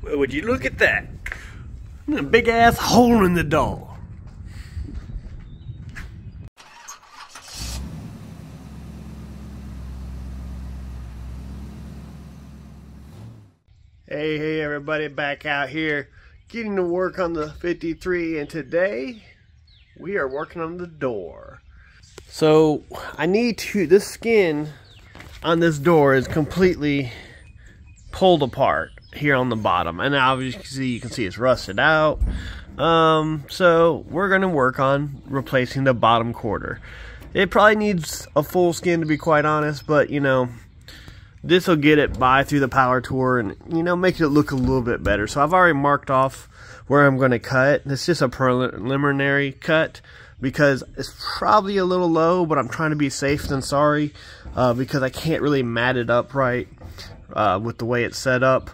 Well, would you look at that? A big ass hole in the door. Hey everybody, back out here getting to work on the 53, and today we are working on the door. So I need to, this skin on this door is completely pulled apart here on the bottom, and obviously you can see it's rusted out. So we're going to work on replacing the bottom quarter. It probably needs a full skin, to be quite honest, but you know, this will get it by through the power tour and, you know, make it look a little bit better. So I've already marked off where I'm going to cut. It's just a preliminary cut because it's probably a little low, but I'm trying to be safe than sorry because I can't really mat it up right with the way it's set up.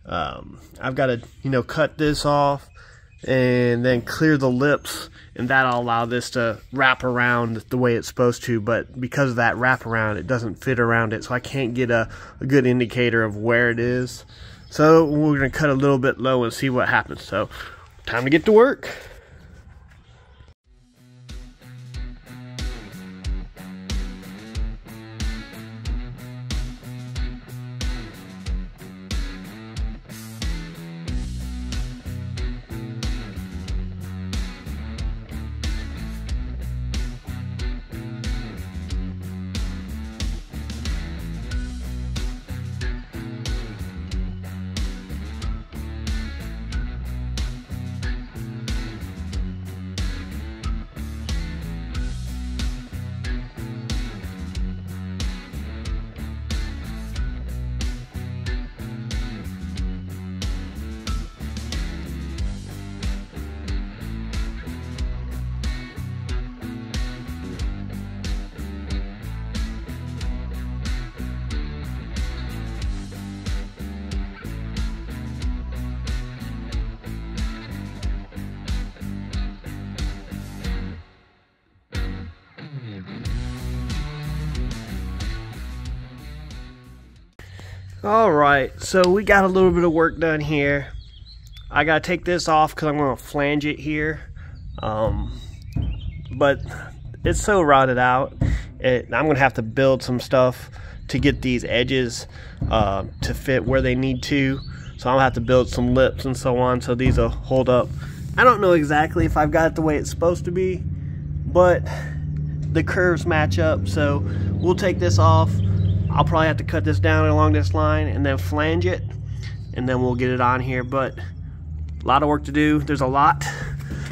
I've got to, you know, cut this off and then clear the lips, and that'll allow this to wrap around the way it's supposed to. But because of that wrap around, it doesn't fit around it, so I can't get a good indicator of where it is. So we're going to cut a little bit low and see what happens. So time to get to work. Alright, so we got a little bit of work done here. I gotta take this off because I'm gonna flange it here. But it's so rotted out, I'm gonna have to build some stuff to get these edges to fit where they need to. So I'll have to build some lips and so on, so these will hold up. I don't know exactly if I've got it the way it's supposed to be, but the curves match up, so we'll take this off. I'll probably have to cut this down along this line and then flange it, and then we'll get it on here. But a lot of work to do. There's a lot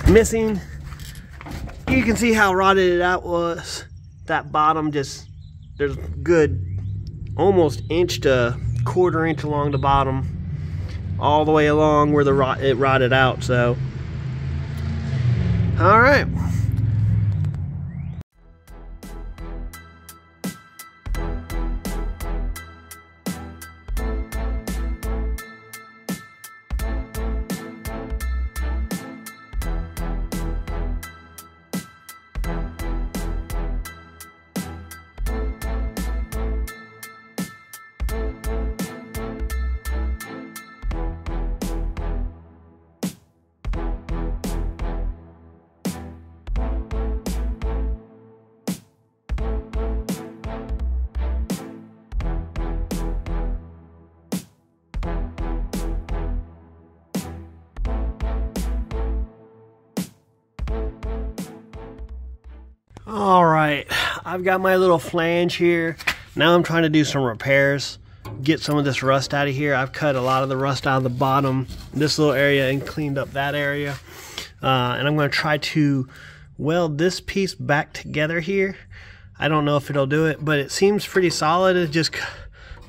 missing. You can see how rotted it out was. That bottom just, there's good almost inch to quarter inch along the bottom, all the way along where it rotted out. So all right. Alright, I've got my little flange here. Now I'm trying to do some repairs, get some of this rust out of here. I've cut a lot of the rust out of the bottom, this little area, and cleaned up that area. And I'm going to try to weld this piece back together here. I don't know if it'll do it, but it seems pretty solid. It's just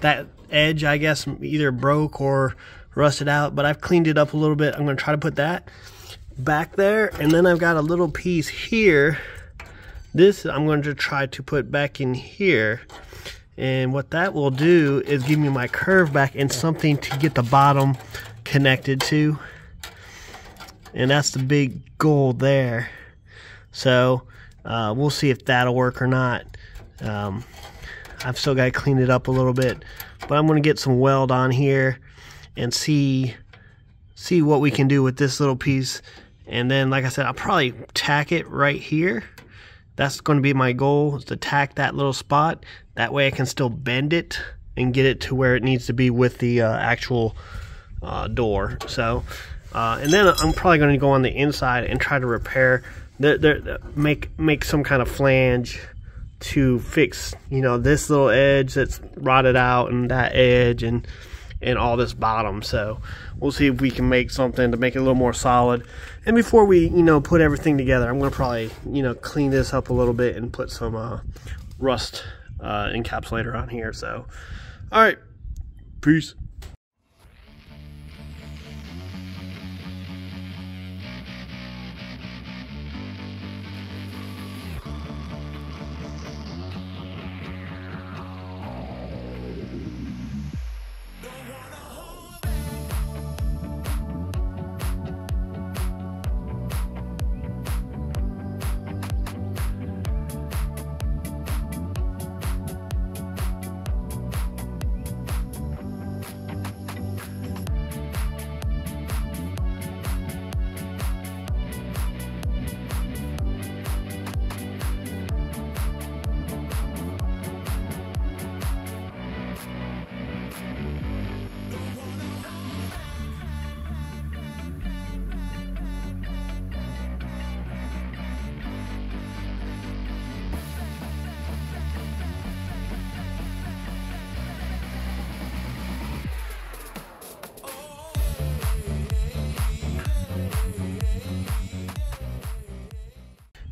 that edge, I guess, either broke or rusted out, but I've cleaned it up a little bit. I'm going to try to put that back there, and then I've got a little piece here. This I'm going to try to put back in here, and what that will do is give me my curve back and something to get the bottom connected to, and that's the big goal there. So we'll see if that'll work or not. I've still got to clean it up a little bit, but I'm going to get some weld on here and see see what we can do with this little piece. And then, like I said, I'll probably tack it right here. That's going to be my goal, is to tack that little spot. That way I can still bend it and get it to where it needs to be with the actual door. So, and then I'm probably going to go on the inside and try to repair, make some kind of flange to fix, you know, this little edge that's rotted out, and that edge, and all this bottom. So we'll see if we can make something to make it a little more solid. And before we, you know, put everything together, I'm going to probably, you know, clean this up a little bit and put some rust encapsulator on here. So, all right, peace.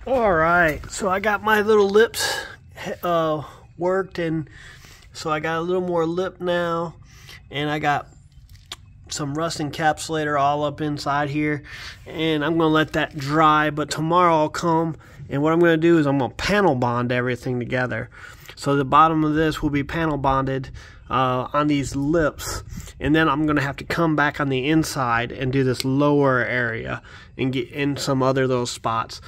All right, so I got my little lips worked, and so I got a little more lip now, and I got some rust encapsulator all up inside here, and I'm gonna let that dry. But tomorrow I'll come, and what I'm gonna do is I'm gonna panel bond everything together. So the bottom of this will be panel bonded on these lips, and then I'm gonna have to come back on the inside and do this lower area and get in some other little spots.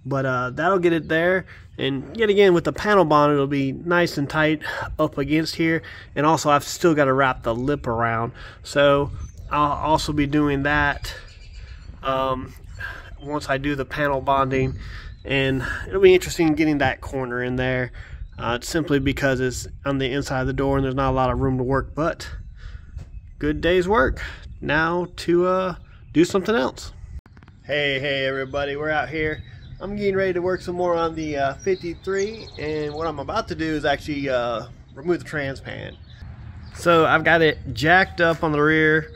But that'll get it there, and yet again with the panel bond it'll be nice and tight up against here. And also I've still got to wrap the lip around, so I'll also be doing that once I do the panel bonding. And it'll be interesting getting that corner in there, simply because it's on the inside of the door and there's not a lot of room to work. But good day's work. Now to do something else. Hey everybody, we're out here. I'm getting ready to work some more on the 53, and what I'm about to do is actually remove the trans pan. So I've got it jacked up on the rear,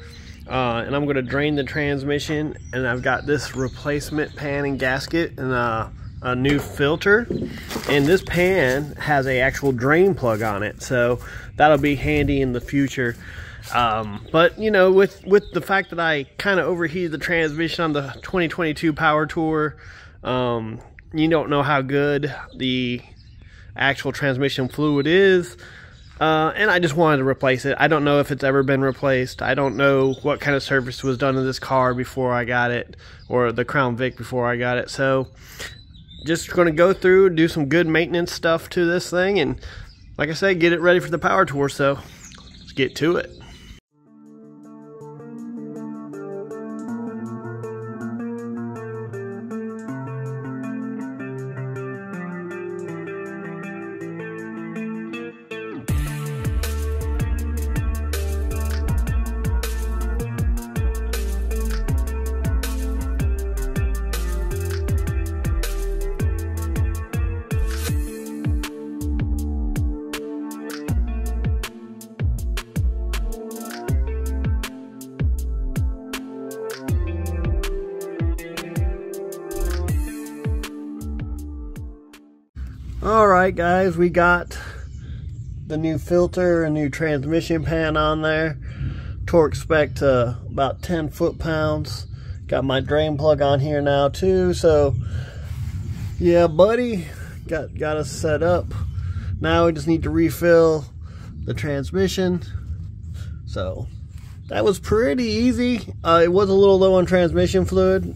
and I'm going to drain the transmission, and I've got this replacement pan and gasket and a new filter, and this pan has a actual drain plug on it, so that'll be handy in the future. But you know, with the fact that I kind of overheated the transmission on the 2022 Power Tour, you don't know how good the actual transmission fluid is, and I just wanted to replace it. I don't know if it's ever been replaced. I don't know what kind of service was done to this car before I got it, or the Crown Vic before I got it. So just going to go through and do some good maintenance stuff to this thing, and like I said, get it ready for the Power Tour. So let's get to it. Alright guys, we got the new filter, a new transmission pan on there, torque spec to about 10 foot-pounds. Got my drain plug on here now too, so yeah buddy, got us set up. Now we just need to refill the transmission. So that was pretty easy. It was a little low on transmission fluid.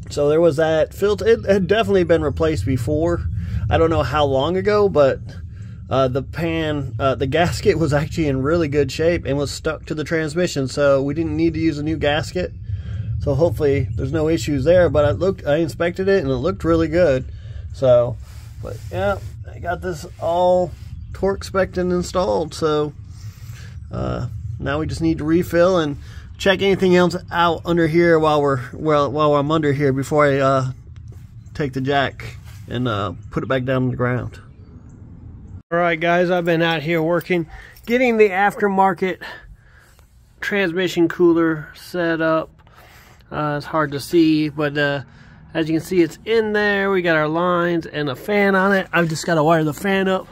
So there was that filter. It had definitely been replaced before. I don't know how long ago, but the gasket was actually in really good shape and was stuck to the transmission, so we didn't need to use a new gasket. So hopefully there's no issues there, but I inspected it and it looked really good. So, but yeah, I got this all torque spec'd and installed. So now we just need to refill and check anything else out under here while I'm under here before I take the jack and put it back down on the ground. Alright guys, I've been out here working, getting the aftermarket transmission cooler set up. It's hard to see, but as you can see, it's in there. We got our lines and a fan on it. I've just got to wire the fan up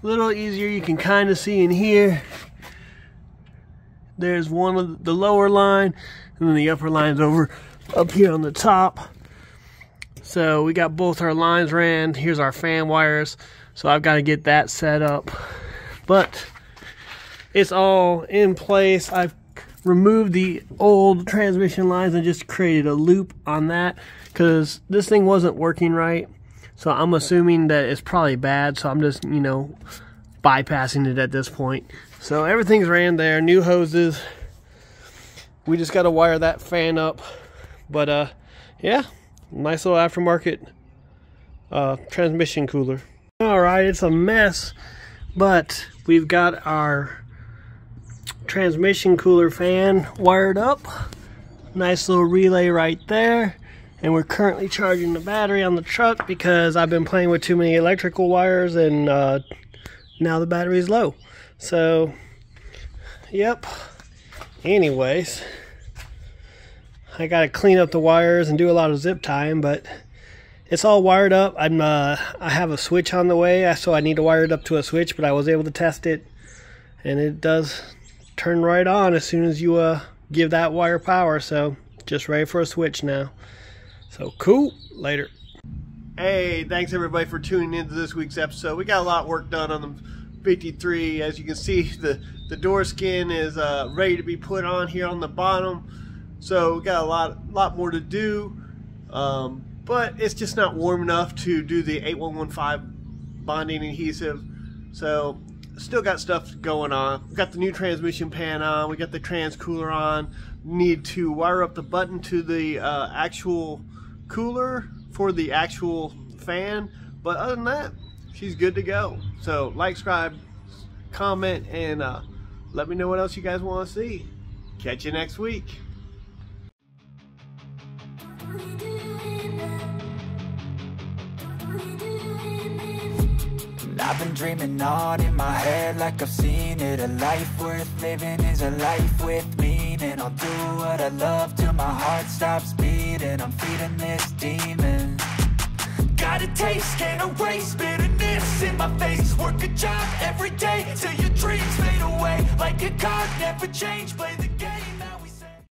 a little easier. You can kind of see in here. There's one of the lower line, and then the upper line's over up here on the top. So we got both our lines ran. Here's our fan wires. So I've got to get that set up. But it's all in place. I've removed the old transmission lines and just created a loop on that because this thing wasn't working right. So I'm assuming that it's probably bad. So I'm just, you know, bypassing it at this point. So everything's ran there, new hoses. We just got to wire that fan up. But yeah, nice little aftermarket transmission cooler. Alright, it's a mess, but we've got our transmission cooler fan wired up. Nice little relay right there. And we're currently charging the battery on the truck because I've been playing with too many electrical wires and now the battery is low. So, yep. Anyways, I gotta clean up the wires and do a lot of zip tying, but it's all wired up. I have a switch on the way, so I need to wire it up to a switch, but I was able to test it, and it does turn right on as soon as you give that wire power. So just ready for a switch now. So cool. Later. Hey, thanks everybody for tuning into this week's episode. We got a lot of work done on the 53. As you can see, the door skin is ready to be put on here on the bottom. So we got a lot more to do. But it's just not warm enough to do the 8115 bonding adhesive. So still got stuff going on. We got the new transmission pan on. We got the trans cooler on. Need to wire up the button to the actual cooler for the actual fan. But other than that, she's good to go. So like, subscribe, comment, and let me know what else you guys want to see. Catch you next week. I've been dreaming on in my head like I've seen it. A life worth living is a life with meaning. I'll do what I love till my heart stops beating. I'm feeding this demon. Got a taste, can't erase bitterness in my face. Work a job every day till your dreams fade away. Like a card, never change, play the